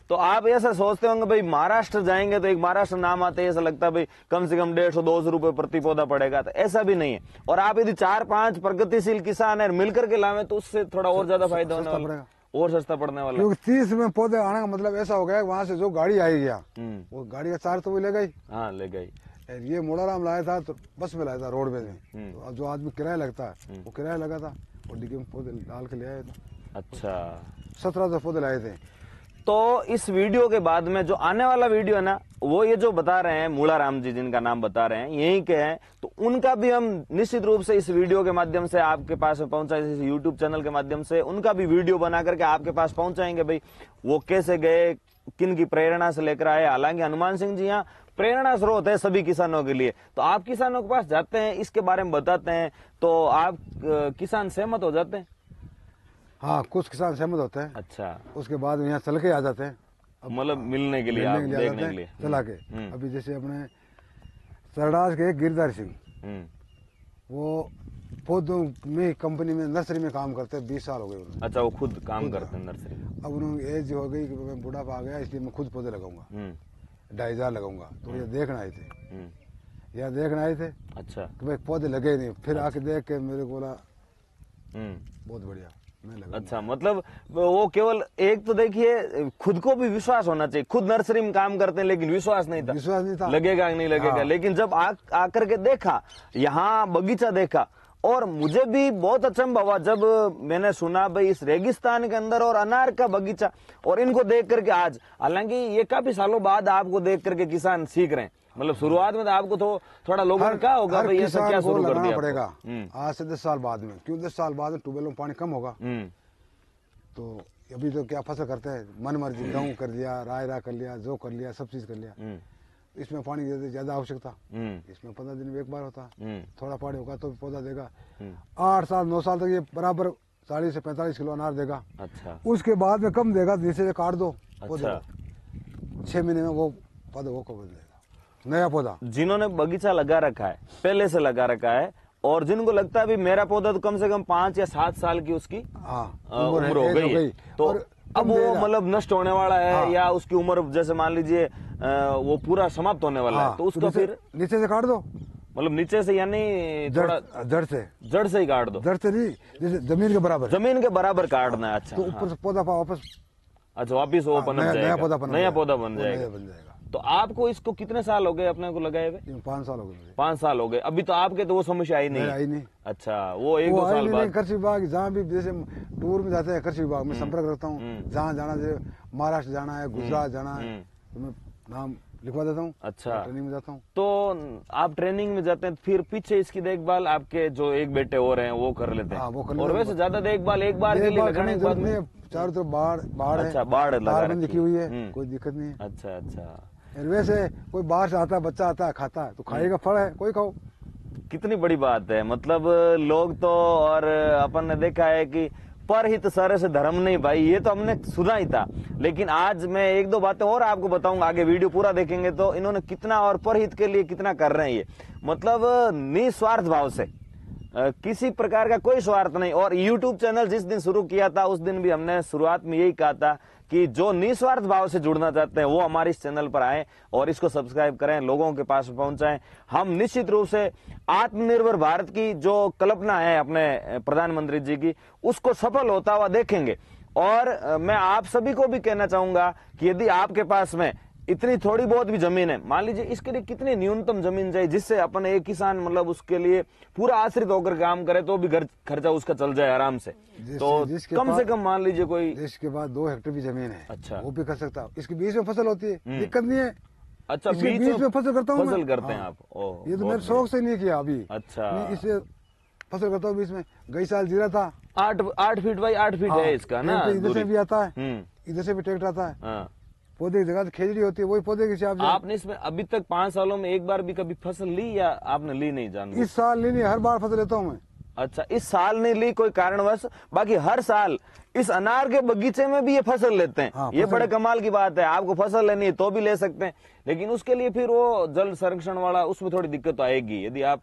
तो आप ऐसा सोचते होंगे भाई महाराष्ट्र जाएंगे तो एक महाराष्ट्र नाम आते है, ऐसा लगता है भाई कम से कम 150-200 रुपए प्रति पौधा पड़ेगा, तो ऐसा भी नहीं है। और आप यदि 4-5 प्रगतिशील किसान है मिलकर के लावे तो उससे थोड़ा और ज्यादा फायदा होने वाला, और सस्ता पड़ने वाला। क्योंकि 30 में पौधे आने का मतलब ऐसा हो गया, वहाँ से जो गाड़ी आएगी यहाँ, वो गाड़ी का चार्ज तो वो ले गई। हाँ, ले गई। ये मोड़ाराम लाया था तो बस में लाया था, रोडवेज में, तो जो आदमी किराया लगता है वो किराया लगा था, और डिग्गी में पौधे डाल के ले आया था। अच्छा। 1700 पौधे लाए थे। तो इस वीडियो के बाद में जो आने वाला वीडियो है ना, वो ये जो बता रहे हैं मूलाराम जी, जिनका नाम बता रहे हैं, यहीं के हैं, तो उनका भी हम निश्चित रूप से इस वीडियो के माध्यम से आपके पास पहुंचा, इस यूट्यूब चैनल के माध्यम से उनका भी वीडियो बना करके आपके पास पहुंचाएंगे, भाई वो कैसे गए, किन की प्रेरणा से लेकर आए। हालांकि हनुमान सिंह जी यहाँ प्रेरणा स्रोत है सभी किसानों के लिए, तो आप किसानों के पास जाते हैं, इसके बारे में बताते हैं, तो आप किसान सहमत हो जाते हैं? हाँ, कुछ किसान सहमत होते हैं। अच्छा। उसके बाद यहाँ चल के आ जाते हैं, मतलब मिलने के लिए, देखने के लिए चला के। अभी जैसे अपने सरदार के गिरधारी सिंह, वो पौधों में कंपनी में नर्सरी में काम करते हैं, 20 साल हो गए उन्हें। अच्छा, वो खुद काम करते हैं नर्सरी में। अब उन्होंने एज हो गई कि मैं बुढ़ापा आ गया, इसलिए मैं खुद पौधे लगाऊंगा, 2,500 लगाऊंगा। तो ये देखना आए थे, यहाँ देखने आए थे। अच्छा। कि भाई पौधे लगे नहीं, फिर आके देख के मेरे को बोला बहुत बढ़िया, मैं लगा। अच्छा, मतलब वो केवल एक तो देखिए खुद को भी विश्वास होना चाहिए, खुद नर्सरी में काम करते हैं लेकिन विश्वास नहीं था लगेगा कि नहीं लगेगा। हाँ। लेकिन जब आकर के देखा, यहाँ बगीचा देखा, और मुझे भी बहुत अचंभा हुआ जब मैंने सुना भाई इस रेगिस्तान के अंदर और अनार का बगीचा, और इनको देख करके आज, हालांकि ये काफी सालों बाद आपको देख करके किसान सीख रहे हैं, मतलब शुरुआत में तो आपको तो थोड़ा लोगों ने कहा होगा भाई ऐसा क्या शुरू कर दिया पड़ेगा आज से 10 साल बाद में, क्यों 10 साल बाद में ट्यूबवेल में पानी कम होगा। तो अभी तो क्या फसल करते हैं, मन मर्जी, गेहूं कर लिया, राय कर लिया, जो कर लिया, सब चीज कर लिया। इसमें पानी ज्यादा आवश्यकता, इसमें 15 दिन में एक बार होता, थोड़ा पानी होगा तो पौधा देगा। 8 साल 9 साल तक ये बराबर 40 से 45 किलो अनार देगा। अच्छा। उसके बाद में कम देगा, नीचे से काट दो पौधे। अच्छा। 6 महीने में वो पौधा वो को बदलेगा, नया पौधा। जिन्होंने बगीचा लगा रखा है, पहले से लगा रखा है, और जिनको लगता है भी मेरा पौधा तो कम से कम 5 या 7 साल की उसकी उम्र हो गई है, तो अब वो मतलब नष्ट होने वाला है या उसकी उम्र जैसे मान लीजिए वो पूरा समाप्त होने वाला है, तो उसको फिर नीचे से काट दो, मतलब नीचे से यानी थोड़ा जड़ से ही काट दो। जड़ से नहीं, जैसे जमीन के बराबर, जमीन के बराबर काटना है। अच्छा, तो ऊपर से पौधा वापस, अच्छा वापिस वो पनप जाएगा, नया पौधा बन जाएगा। तो आपको इसको कितने साल हो गए अपने को लगाए हुए? 5 साल हो गए। 5 साल हो गए। अभी तो आपके तो वो समस्या आई नहीं? अच्छा, वो 1-2 साल बाद। कृषि विभाग जहाँ भी जैसे टूर में जाते हैं, कृषि विभाग में संपर्क रखता हूँ, जहाँ जाना है, महाराष्ट्र जाना है, गुजरात जाना है, तो मैं नाम लिखवा देता हूँ। अच्छा, ट्रेनिंग में जाता हूँ। तो आप ट्रेनिंग में जाते हैं, फिर पीछे इसकी देखभाल आपके जो एक बेटे और हैं वो कर लेते हैं? वो कर और वैसे ज्यादा देखभाल एक बार के लिए लगाने के बाद में? चारों तरफ बाढ़ है। अच्छा, बाढ़ लगा रखी हुई है, कोई दिक्कत नहीं है। अच्छा अच्छा। वैसे कोई बाहर से आता है, बच्चा आता है, खाता है, तो खाएगा, फल है, कोई खाओ। कितनी बड़ी बात है। मतलब लोग तो, और अपन ने देखा है कि परहित सर से धर्म नहीं भाई, ये तो हमने सुना ही था, लेकिन आज मैं 1-2 बातें और आपको बताऊंगा, आगे वीडियो पूरा देखेंगे तो इन्होंने कितना और परहित के लिए कितना कर रहे हैं ये, मतलब निस्वार्थ भाव से, किसी प्रकार का कोई स्वार्थ नहीं। और YouTube चैनल जिस दिन शुरू किया था उस दिन भी हमने शुरुआत में यही कहा था कि जो निस्वार्थ भाव से जुड़ना चाहते हैं वो हमारे इस चैनल पर आए और इसको सब्सक्राइब करें, लोगों के पास पहुंचाएं। हम निश्चित रूप से आत्मनिर्भर भारत की जो कल्पना है अपने प्रधानमंत्री जी की, उसको सफल होता हुआ देखेंगे। और मैं आप सभी को भी कहना चाहूंगा कि यदि आपके पास में इतनी थोड़ी बहुत भी जमीन है, मान लीजिए, इसके लिए कितनी न्यूनतम जमीन चाहिए जिससे अपन एक किसान मतलब उसके लिए पूरा आश्रित होकर काम करे तो भी घर खर्चा उसका चल जाए आराम से, तो कम से कम मान लीजिए कोई इसके बाद 2 हेक्टेयर भी जमीन है। अच्छा, वो भी कर सकता हूँ। इसके बीच में फसल होती है, दिक्कत नहीं है। अच्छा, बीच में फसल करता हूँ, फसल करते हैं आप? ये तो मेरे शौक से नहीं किया अभी। अच्छा, इसे फसल करता हूँ बीच में। गई साल जीरा था, 8 फीट बाई 8 फीट है इसका ना। इधर से भी आता है, इधर से भी ट्रैक्टर आता है। पौधे की जगह खेजड़ी होती है, वही पौधे की हिसाब से। आपने इसमें अभी तक 5 सालों में एक बार भी कभी फसल ली या आपने ली नहीं? जान इस साल ली नहीं, हर बार फसल लेता हूँ मैं। अच्छा, इस साल नहीं ली कोई कारणवश, बाकी हर साल इस अनार के बगीचे में भी ये फसल लेते हैं। ये बड़े कमाल की बात है। आपको फसल लेनी है तो भी ले सकते हैं, लेकिन उसके लिए फिर वो जल संरक्षण वाला, उसमें थोड़ी दिक्कत तो आएगी यदि आप,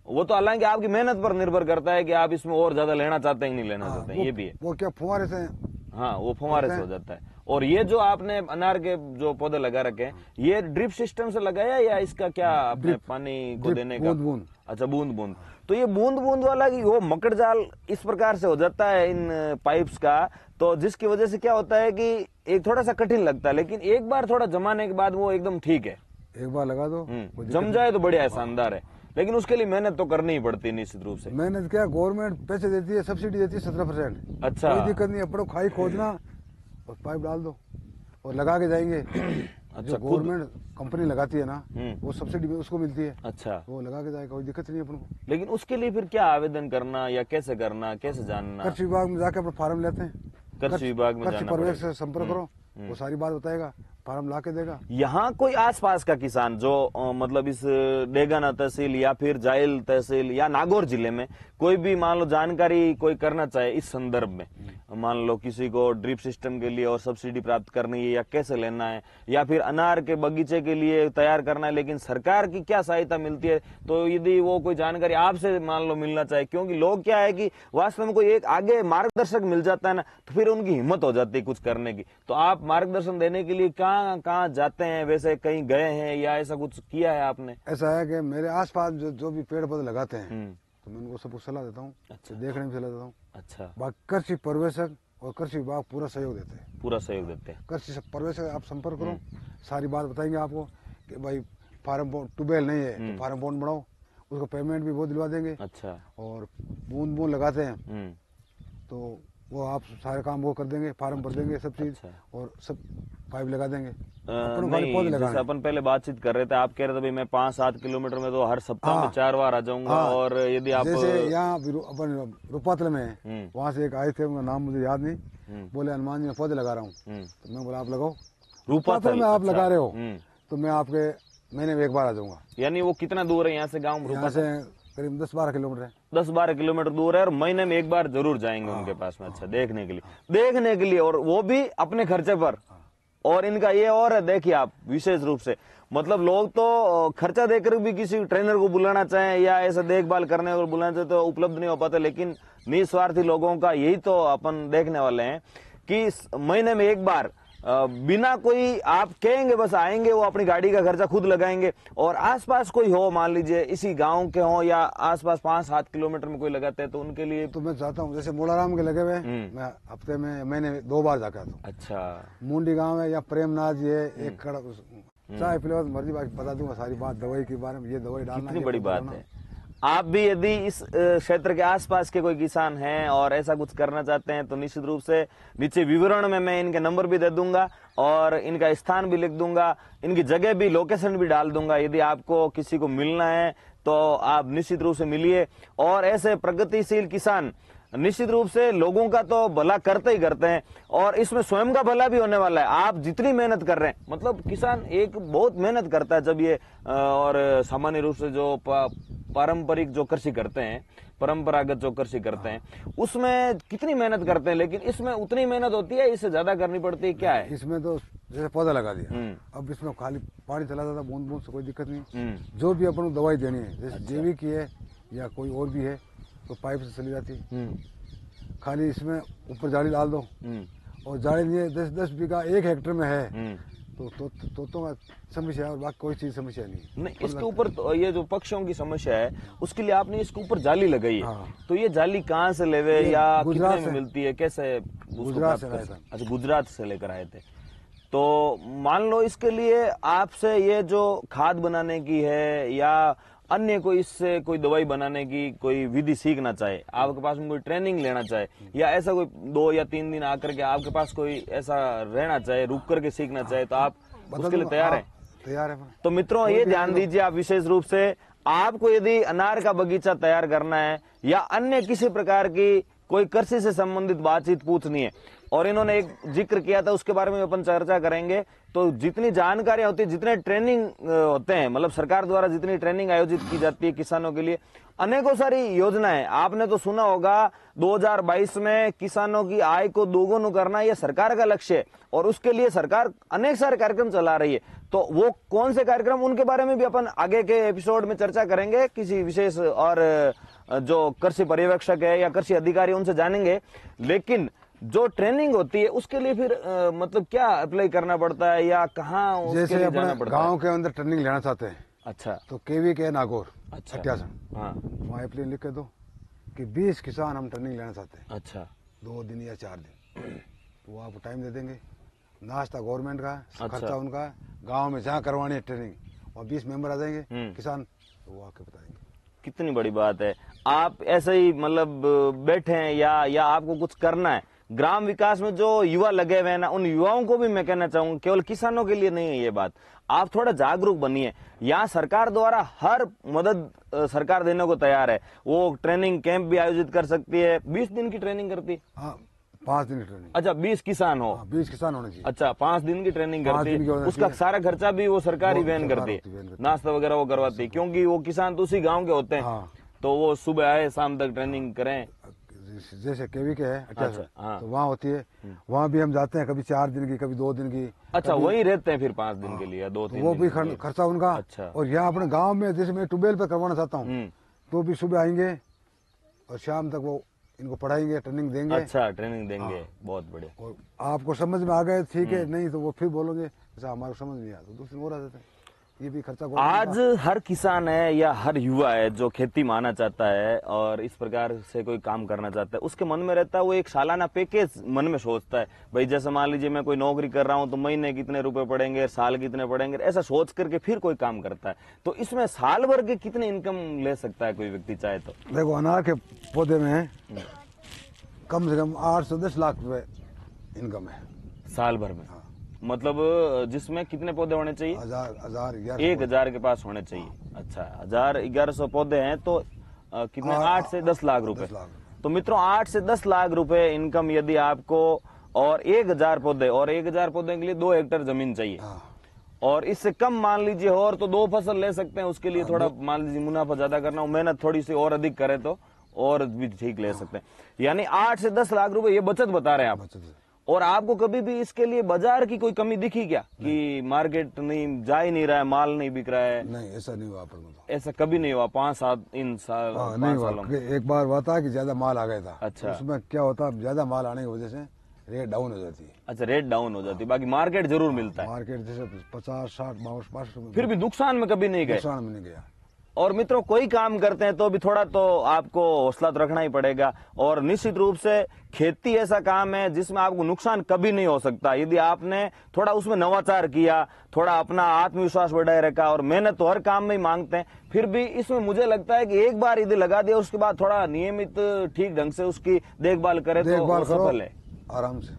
वो तो हालांकि आपकी मेहनत पर निर्भर करता है कि आप इसमें और ज्यादा लेना चाहते हैं कि नहीं लेना चाहते हैं, ये भी है। वो क्या फुहारे से? हाँ, वो फुहारे से हो जाता है। और ये जो आपने अनार के जो पौधे लगा रखे हैं, ये ड्रिप सिस्टम से लगाया या इसका क्या आपने पानी को देने का? बूंद। अच्छा, बूंद बूंद। तो ये बूंद बूंद वाला की वो मकड़ जाल इस प्रकार से हो जाता है इन पाइप्स का, तो जिसकी वजह से क्या होता है कि एक थोड़ा सा कठिन लगता है, लेकिन एक बार थोड़ा जमाने के बाद वो एकदम ठीक है। एक बार लगा दो, जम जाए तो बढ़िया है, शानदार है, लेकिन उसके लिए मेहनत तो करनी ही पड़ती है निश्चित रूप से। मेहनत क्या, गवर्नमेंट पैसे देती है, सब्सिडी देती है 17%। अच्छा, कोई दिक्कत नहीं है, अपना खाई खोदना और पाइप डाल दो और लगा के जाएंगे। अच्छा, गवर्नमेंट कंपनी लगाती है ना, वो सब्सिडी में उसको मिलती है। अच्छा, वो लगा के जाएगा, कोई दिक्कत नहीं है अपन को। लेकिन उसके लिए फिर क्या आवेदन करना या कैसे करना, कैसे जानना? कृषि विभाग में जाके अपना फार्म लेते हैं, कृषि विभाग में कृषि पर्यवेक्षक से संपर्क करो, वो सारी बात बताएगा, फार्म ला के देगा। यहाँ कोई आसपास का किसान जो मतलब इस डेगाना तहसील या फिर जाइल तहसील या नागौर जिले में कोई भी मान लो जानकारी कोई करना चाहे इस संदर्भ में, मान लो किसी को ड्रिप सिस्टम के लिए और सब्सिडी प्राप्त करनी है या कैसे लेना है, या फिर अनार के बगीचे के लिए तैयार करना है, लेकिन सरकार की क्या सहायता मिलती है, तो यदि वो कोई जानकारी आपसे मान लो मिलना चाहे, क्योंकि लोग क्या है कि वास्तव में कोई एक आगे मार्गदर्शक मिल जाता है ना, तो फिर उनकी हिम्मत हो जाती है कुछ करने की। तो आप मार्गदर्शन देने के लिए कहाँ जाते हैं? वैसे कहीं गए हैं या ऐसा कुछ किया है आपने? ऐसा है कि मेरे आसपास जो भी पेड़ पौधे लगाते हैं तो मैं उनको सबको सलाह देता हूँ। अच्छा, देखने में सलाह देता हूँ। अच्छा, बाकी कृषि पर्यवेक्षक और कृषि विभाग पूरा सहयोग देते हैं। पूरा सहयोग देते हैं। कृषि पर्यवेक्षक आप संपर्क करो, सारी बात बताएंगे आपको कि भाई फार्म ट्यूबवेल नहीं है तो फार्म बॉन्ड बढ़ाओ, उसको पेमेंट भी वो दिलवा देंगे। अच्छा, और बूंद बूंद लगाते हैं तो वो आप सारे काम वो कर देंगे, फार्म भर देंगे सब चीज। अच्छा, और सब पाइप लगा देंगे। नहीं, जैसे अपन पहले बातचीत कर रहे थे, आप कह रहे थे भाई मैं 5-7 किलोमीटर में तो हर सप्ताह में 4 बार आ जाऊंगा। और यदि आप जैसे यहाँ अपन रूपातल में वहाँ से एक आए थे, उनका नाम मुझे याद नहीं, बोले हनुमान जी मैं पौधे लगा रहा हूँ, तो मैं बोला आप लगाओ। रूपातल में आप लगा रहे हो तो मैं आपके महीने में 1 बार आ जाऊंगा। यानी वो कितना दूर है यहाँ से गाँव? यहाँ से करीब 10-12 किलोमीटर है। 10-12 किलोमीटर दूर है, और महीने में 1 बार जरूर जाएंगे उनके पास में। अच्छा, देखने के लिए, और वो भी अपने खर्चे पर। और इनका ये और है, देखिए आप विशेष रूप से, मतलब लोग तो खर्चा देकर भी किसी ट्रेनर को बुलाना चाहें या ऐसा देखभाल करने को बुलाना चाहे तो उपलब्ध नहीं हो पाता, लेकिन निस्वार्थी लोगों का यही तो अपन देखने वाले हैं कि महीने में एक बार बिना कोई आप कहेंगे बस आएंगे, वो अपनी गाड़ी का खर्चा खुद लगाएंगे। और आसपास कोई हो, मान लीजिए इसी गांव के हो या आसपास 5-7 किलोमीटर में कोई लगाते हैं, तो उनके लिए तो मैं चाहता हूँ जैसे मोड़ाराम के लगे हुए मैं हफ्ते में महीने 2 बार जाकर आता हूँ। अच्छा, मुंडी गांव है या प्रेमनाथ जी है, एक चाय पिलो मर्जी बता दूंगा सारी बात दवाई के बारे में, ये दवाई डालना, कितनी बड़ी बात है। आप भी यदि इस क्षेत्र के आसपास के कोई किसान हैं और ऐसा कुछ करना चाहते हैं तो निश्चित रूप से नीचे विवरण में मैं इनके नंबर भी दे दूंगा और इनका स्थान भी लिख दूंगा, इनकी जगह भी, लोकेशन भी डाल दूंगा। यदि आपको किसी को मिलना है तो आप निश्चित रूप से मिलिए। और ऐसे प्रगतिशील किसान निश्चित रूप से लोगों का तो भला करते ही करते हैं और इसमें स्वयं का भला भी होने वाला है। आप जितनी मेहनत कर रहे हैं, मतलब किसान एक बहुत मेहनत करता है जब ये और सामान्य रूप से जो पारंपरिक जो कृषि करते हैं, परंपरागत जो कृषि करते हैं, उसमें कितनी मेहनत करते हैं, लेकिन इसमें उतनी मेहनत होती है, इससे ज्यादा करनी पड़ती है। क्या है इसमें तो जैसे पौधा लगा दिया, अब इसमें खाली पानी चला जाता बूंद बूंद से, कोई दिक्कत नहीं। जो भी अपन को दवाई देनी है, जैसे जैविक की है या कोई और भी है, तो पाइप से चली जाती। खाली इसमें ऊपर जाली डाल दो और जाली नहीं है, 10-10 बीघा 1 हेक्टेयर में है तो समस्या है और बाकी कोई चीज समस्या नहीं। इसके ऊपर तो ये जो पक्षियों की समस्या है उसके लिए आपने इसके ऊपर जाली लगाई है। हाँ। तो ये जाली कहाँ से लेवे या कितने में मिलती है, कैसे? गुजरात से लाया था। अच्छा, गुजरात से लेकर आए थे। तो मान लो इसके लिए आपसे ये जो खाद बनाने की है या अन्य कोई इससे कोई दवाई बनाने की कोई विधि सीखना चाहे, आपके पास में कोई ट्रेनिंग लेना चाहे या ऐसा कोई 2 या 3 दिन आकर के आपके पास कोई ऐसा रहना चाहे, रुक करके सीखना चाहे, तो आप उसके लिए तैयार हैं? तैयार है। तो मित्रों ये ध्यान दीजिए आप विशेष रूप से, आपको यदि अनार का बगीचा तैयार करना है या अन्य किसी प्रकार की कोई कृषि से संबंधित बातचीत पूछनी है, और इन्होंने एक जिक्र किया था उसके बारे में अपन चर्चा करेंगे, तो जितनी जानकारियां होती है, जितने ट्रेनिंग होते हैं, मतलब सरकार द्वारा जितनी ट्रेनिंग आयोजित की जाती है किसानों के लिए, अनेकों सारी योजनाएं आपने तो सुना होगा। 2022 में किसानों की आय को दोगुना करना यह सरकार का लक्ष्य है और उसके लिए सरकार अनेक सारे कार्यक्रम चला रही है। तो वो कौन से कार्यक्रम, उनके बारे में भी अपन आगे के एपिसोड में चर्चा करेंगे किसी विशेष और जो कृषि पर्यवेक्षक है या कृषि अधिकारी उनसे जानेंगे। लेकिन जो ट्रेनिंग होती है उसके लिए फिर मतलब क्या अप्लाई करना पड़ता है या कहाँ उसके लिए जाना पड़ता है? गाँव के अंदर ट्रेनिंग लेना चाहते हैं, अच्छा, तो केवी के नागौर, अच्छा, हाँ, वहाँ अप्लाई लिख के दो कि 20 किसान हम ट्रेनिंग लेना चाहते हैं। अच्छा, 2 दिन या 4 दिन, तो वो आपको टाइम दे देंगे। नाश्ता गवर्नमेंट का, खर्चा उनका, गाँव में जहाँ करवानी है ट्रेनिंग, वहाँ 20 मेंबर आ जाएंगे किसान, तो वो आके बताएंगे। कितनी बड़ी बात है। आप ऐसे ही मतलब बैठे हैं या आपको कुछ करना है, ग्राम विकास में जो युवा लगे हुए हैं ना, उन युवाओं को भी मैं कहना चाहूंगा, केवल किसानों के लिए नहीं है ये बात, आप थोड़ा जागरूक बनिए। यहाँ सरकार द्वारा हर मदद सरकार देने को तैयार है। वो ट्रेनिंग कैंप भी आयोजित कर सकती है। 20 दिन की ट्रेनिंग करती है। 5 दिन की ट्रेनिंग। अच्छा, 20 किसान हो। 20 किसान होने चाहिए। अच्छा, 5 दिन की ट्रेनिंग करती है, उसका सारा खर्चा भी वो सरकार ही वहन करती है, नाश्ता वगैरह वो करवाती है, क्योंकि वो किसान तो उसी गाँव के होते हैं। तो वो सुबह आए शाम तक ट्रेनिंग करें। जैसे केवी के है, अच्छा, तो वहाँ होती है, वहाँ भी हम जाते हैं, कभी 4 दिन की, कभी 2 दिन की। अच्छा, वहीं रहते हैं फिर 5 दिन के लिए या 2-3 वो भी खर्चा उनका। अच्छा। और यहाँ अपने गांव में जैसे मैं ट्यूबवेल पे करवाना चाहता हूँ, तो भी सुबह आएंगे और शाम तक वो इनको पढ़ाएंगे, ट्रेनिंग देंगे। अच्छा, ट्रेनिंग देंगे, बहुत बढ़िया। और आपको समझ में आ गए ठीक है, नहीं तो वो फिर बोलोगे ऐसा हमारे समझ नहीं आया, तो दूसरी और आ जाते हैं। ये भी खर्चा। आज हर किसान है या हर युवा है जो खेती माना चाहता है और इस प्रकार से कोई काम करना चाहता है, उसके मन में रहता है, वो एक सालाना पैकेज मन में सोचता है। भाई जैसे मान लीजिए मैं कोई नौकरी कर रहा हूं तो महीने कितने रुपए पड़ेंगे, साल कितने पड़ेंगे, ऐसा सोच करके फिर कोई काम करता है। तो इसमें साल भर के कितनी इनकम ले सकता है कोई व्यक्ति चाहे तो? देखो, अनार के पौधे में कम से कम 8 से 10 लाख रुपए इनकम है साल भर में। मतलब जिसमें कितने पौधे होने चाहिए? 1000 के पास होने चाहिए। अच्छा, 1100 पौधे हैं तो कितने? 8 से 10 लाख रुपए। तो मित्रों 8 से 10 लाख रुपए इनकम यदि आपको, और 1000 पौधे, और 1000 पौधे के लिए 2 हेक्टेयर जमीन चाहिए, और इससे कम मान लीजिए और तो 2 फसल ले सकते हैं, उसके लिए थोड़ा मान लीजिए मुनाफा ज्यादा करना हो, मेहनत थोड़ी सी और अधिक करे तो और भी ठीक ले सकते हैं। यानी 8 से 10 लाख रुपए ये बचत बता रहे हैं आप। और आपको कभी भी इसके लिए बाजार की कोई कमी दिखी क्या कि मार्केट नहीं जा ही नहीं रहा है, माल नहीं बिक रहा है? नहीं, ऐसा नहीं हुआ। ऐसा कभी नहीं हुआ 5-7 इन साल? नहीं हुआ। एक बार हुआ था कि ज्यादा माल आ गया था। अच्छा। उसमें क्या होता, ज्यादा माल आने की वजह से रेट डाउन हो जाती है। अच्छा, रेट डाउन हो जाती है, बाकी मार्केट जरूर मिलता है। मार्केट जैसे 50, 60, 62 रुपए। फिर भी नुकसान में कभी नहीं गए। नुकसान में नहीं गया। और मित्रों, कोई काम करते हैं तो भी थोड़ा तो आपको हौसला तो रखना ही पड़ेगा, और निश्चित रूप से खेती ऐसा काम है जिसमें आपको नुकसान कभी नहीं हो सकता यदि आपने थोड़ा उसमें नवाचार किया, थोड़ा अपना आत्मविश्वास बढ़ाए रखा। और मेहनत तो हर काम में ही मांगते हैं, फिर भी इसमें मुझे लगता है कि एक बार यदि लगा दिया उसके बाद थोड़ा नियमित ठीक ढंग से उसकी देखभाल करे तो वो सफल है आराम से।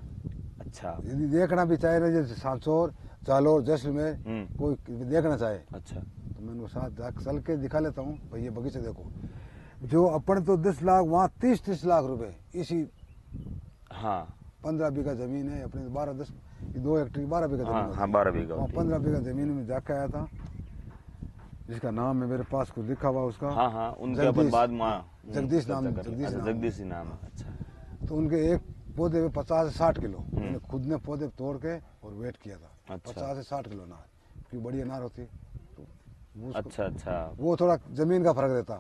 अच्छा, यदि देखना भी चाहे ना, जैसे सांचौर, जालोर, जैसलमेर कोई देखना चाहे, अच्छा, तो मैं उनको साथ चल के दिखा लेता हूँ, भाई ये बगीचा देखो। जो अपन तो 10 लाख, वहाँ 30-30 लाख रुपए इसी। हाँ, 15 बीघा जमीन है अपने, 2 हेक्टेयर 12 बीघा जमीन। हाँ, 12 बीघा। वहाँ 15 बीघा जमीन में जाके आया था, जिसका नाम है मेरे पास कुछ लिखा हुआ उसका। हाँ, हाँ, उनके अपन बाद में जगदीश नाम, जगदीश ही नाम है। अच्छा, तो उनके एक पौधे में 50 से 60 किलो मैंने खुद ने पौधे तोड़ के और वेट किया था। अच्छा। 50 से 60 किलो अनार, क्योंकि बड़ी अनार होती है तो अच्छा, अच्छा, वो थोड़ा जमीन का फर्क रहता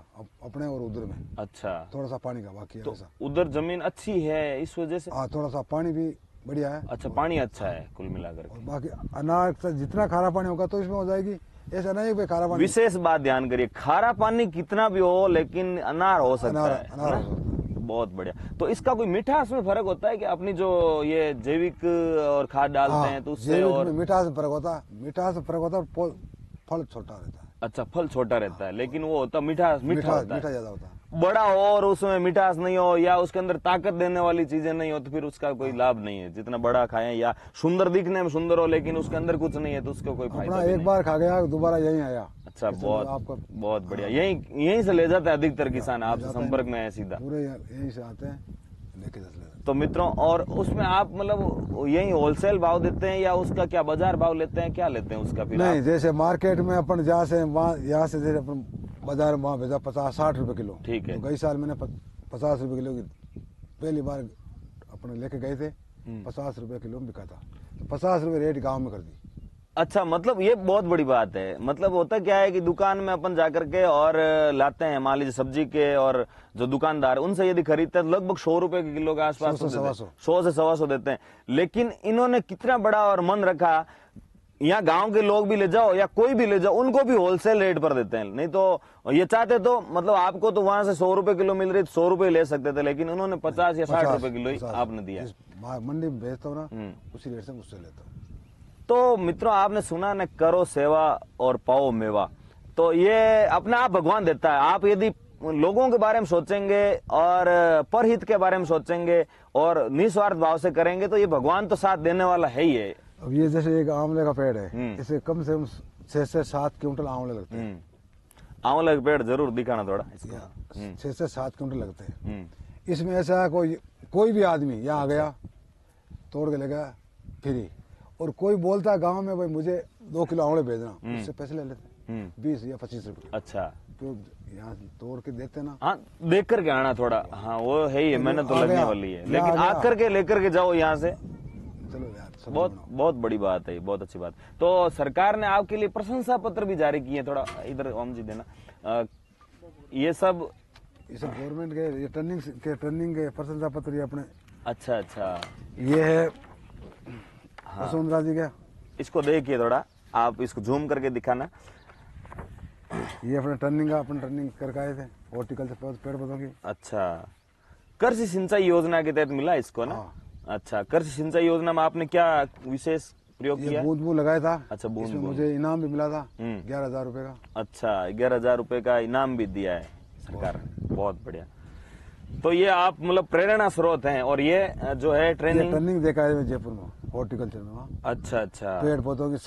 अपने और उधर में। अच्छा, थोड़ा सा पानी का बाकी है तो ऐसा। उधर जमीन अच्छी है इस वजह से। हाँ, थोड़ा सा पानी भी बढ़िया है। अच्छा, पानी अच्छा है कुल मिलाकर और के। बाकी अनार का जितना खारा पानी होगा तो इसमें हो जाएगी, ऐसा नहीं कि खारा पानी। विशेष बात ध्यान करिए, खारा पानी कितना भी हो लेकिन अनार हो सकता है। अनार हो सकता है। बहुत बढ़िया। तो इसका कोई मिठास में फर्क होता है कि अपनी जो ये जैविक और खाद डालते हैं तो उससे, और मिठास में फर्क होता है। मिठास में फर्क होता है, फल छोटा रहता है। अच्छा, फल छोटा रहता है लेकिन वो होता मीठा होता है। ज्यादा होता है। बड़ा हो और उसमें मिठास नहीं हो या उसके अंदर ताकत देने वाली चीजें नहीं हो तो फिर उसका कोई लाभ नहीं है। जितना बड़ा खाएं या सुंदर दिखने में सुंदर हो लेकिन उसके अंदर कुछ नहीं है तो उसका कोई फायदा अपना एक बार खा गया दोबारा यहीं आया। अच्छा, बहुत बढ़िया। यहीं से ले जाते हैं अधिकतर किसान, आपसे संपर्क में है सीधा। पूरे यहीं से आते हैं लेके जाते हैं। तो मित्रों, और उसमें आप मतलब यही होलसेल भाव देते हैं या उसका क्या बाजार भाव लेते हैं, क्या लेते हैं उसका फिर? नहीं, जैसे मार्केट में अपन जहाँ से वहाँ, यहाँ से जैसे अपन बाजार में वहाँ भेजा 50-60 रुपए किलो। ठीक है। तो गई साल मैंने 50 रुपए किलो की पहली बार अपने लेके गए थे, 50 रुपए किलो में बिका था। तो 50 रुपए रेट गाँव में कर दी। अच्छा, मतलब ये बहुत बड़ी बात है। मतलब होता क्या है कि दुकान में अपन जाकर के और लाते हैं, मान लीजिए सब्जी के, और जो दुकानदार उनसे यदि खरीदते हैं तो लगभग 100 रुपए के किलो के आसपास 100 से 100 देते हैं। लेकिन इन्होंने कितना बड़ा और मन रखा, यहाँ गांव के लोग भी ले जाओ या कोई भी ले जाओ, उनको भी होलसेल रेट पर देते हैं। नहीं तो ये चाहते तो मतलब आपको तो वहां से 100 रुपए किलो मिल रही, 100 रुपए ले सकते थे, लेकिन उन्होंने 50 या 60 रुपए किलो ही आपने दिया। मंडी में बेचता हूँ ना, उसी रेट से मुझसे लेता हूँ। तो मित्रों, आपने सुना न, करो सेवा और पाओ मेवा। तो ये अपने आप भगवान देता है। आप यदि लोगों के बारे में सोचेंगे और परहित के बारे में सोचेंगे और निस्वार्थ भाव से करेंगे तो ये भगवान तो साथ देने वाला है ही है। अब ये जैसे एक आंवले का पेड़ है, इसे कम से कम 6 से 7 क्विंटल आंवले लगते हैं। आंवले का पेड़ जरूर दिखाना थोड़ा इसको। 6 से 7 क्विंटल लगते हैं। इसमें ऐसा है, कोई भी आदमी यहाँ आ गया, तोड़ के ले गया फ्री। और कोई बोलता है गांव में, भाई मुझे 2 किलो आंवले भेजना, उससे पैसे ले लेते 20 या 25 रुपए। अच्छा, तो यहाँ तोड़ के देते ना। हाँ, देख करके आना थोड़ा। हाँ, वो है ही, मेहनत तो लगने वाली है, लेकिन आकर के लेकर के जाओ यहाँ से। चलो यार, बहुत बड़ी बात है, बहुत अच्छी बात। तो सरकार ने आपके लिए प्रशंसा पत्र भी जारी किए, थोड़ा इधर ओम जी देना। ये सब गवर्नमेंट के, ये ट्रेनिंग के प्रशंसा पत्र ये अपने। अच्छा, अच्छा, ये है वसुंधरा जी का। इसको देखिए थोड़ा, आप इसको जूम करके दिखाना। ये अपने ट्रेनिंग करके आए थे हॉर्टिकल्चर, पेड़ पौधों की। अच्छा, कृषि सिंचाई योजना के तहत मिला इसको ना? अच्छा, कृषि सिंचाई योजना में आपने क्या विशेष प्रयोग किया? बूंद लगाया था। अच्छा, बूंद मुझे इनाम भी मिला था 11,000 रुपए का। अच्छा, 11,000 रुपए का इनाम भी दिया है सरकार ने। बहुत बढ़िया। तो ये आप मतलब प्रेरणा स्रोत हैं। और ये जो है ट्रेनिंग देखा है जयपुर में, हॉर्टिकल्चर में। अच्छा, अच्छा, पेड़ पौधों की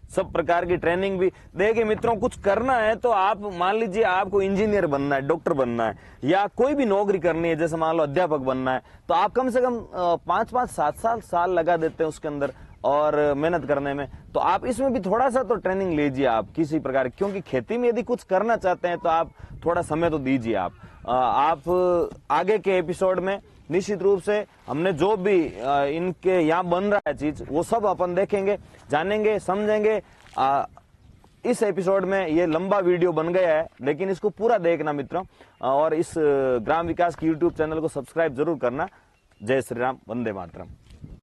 सब प्रकार की ट्रेनिंग भी। देखिए मित्रों, कुछ करना है तो आप मान लीजिए आपको इंजीनियर बनना है, डॉक्टर बनना है, या कोई भी नौकरी करनी है, जैसे मान लो अध्यापक बनना है, तो आप कम से कम 5-5, 7 साल लगा देते हैं उसके अंदर और मेहनत करने में। तो आप इसमें भी थोड़ा सा तो ट्रेनिंग लीजिए आप किसी प्रकार, क्योंकि खेती में यदि कुछ करना चाहते हैं तो आप थोड़ा समय तो दीजिए। आप आगे के एपिसोड में निश्चित रूप से हमने जो भी इनके यहाँ बन रहा है चीज, वो सब अपन देखेंगे, जानेंगे, समझेंगे। इस एपिसोड में ये लंबा वीडियो बन गया है, लेकिन इसको पूरा देखना मित्रों, और इस ग्राम विकास की यूट्यूब चैनल को सब्सक्राइब जरूर करना। जय श्री राम, वंदे मातरम।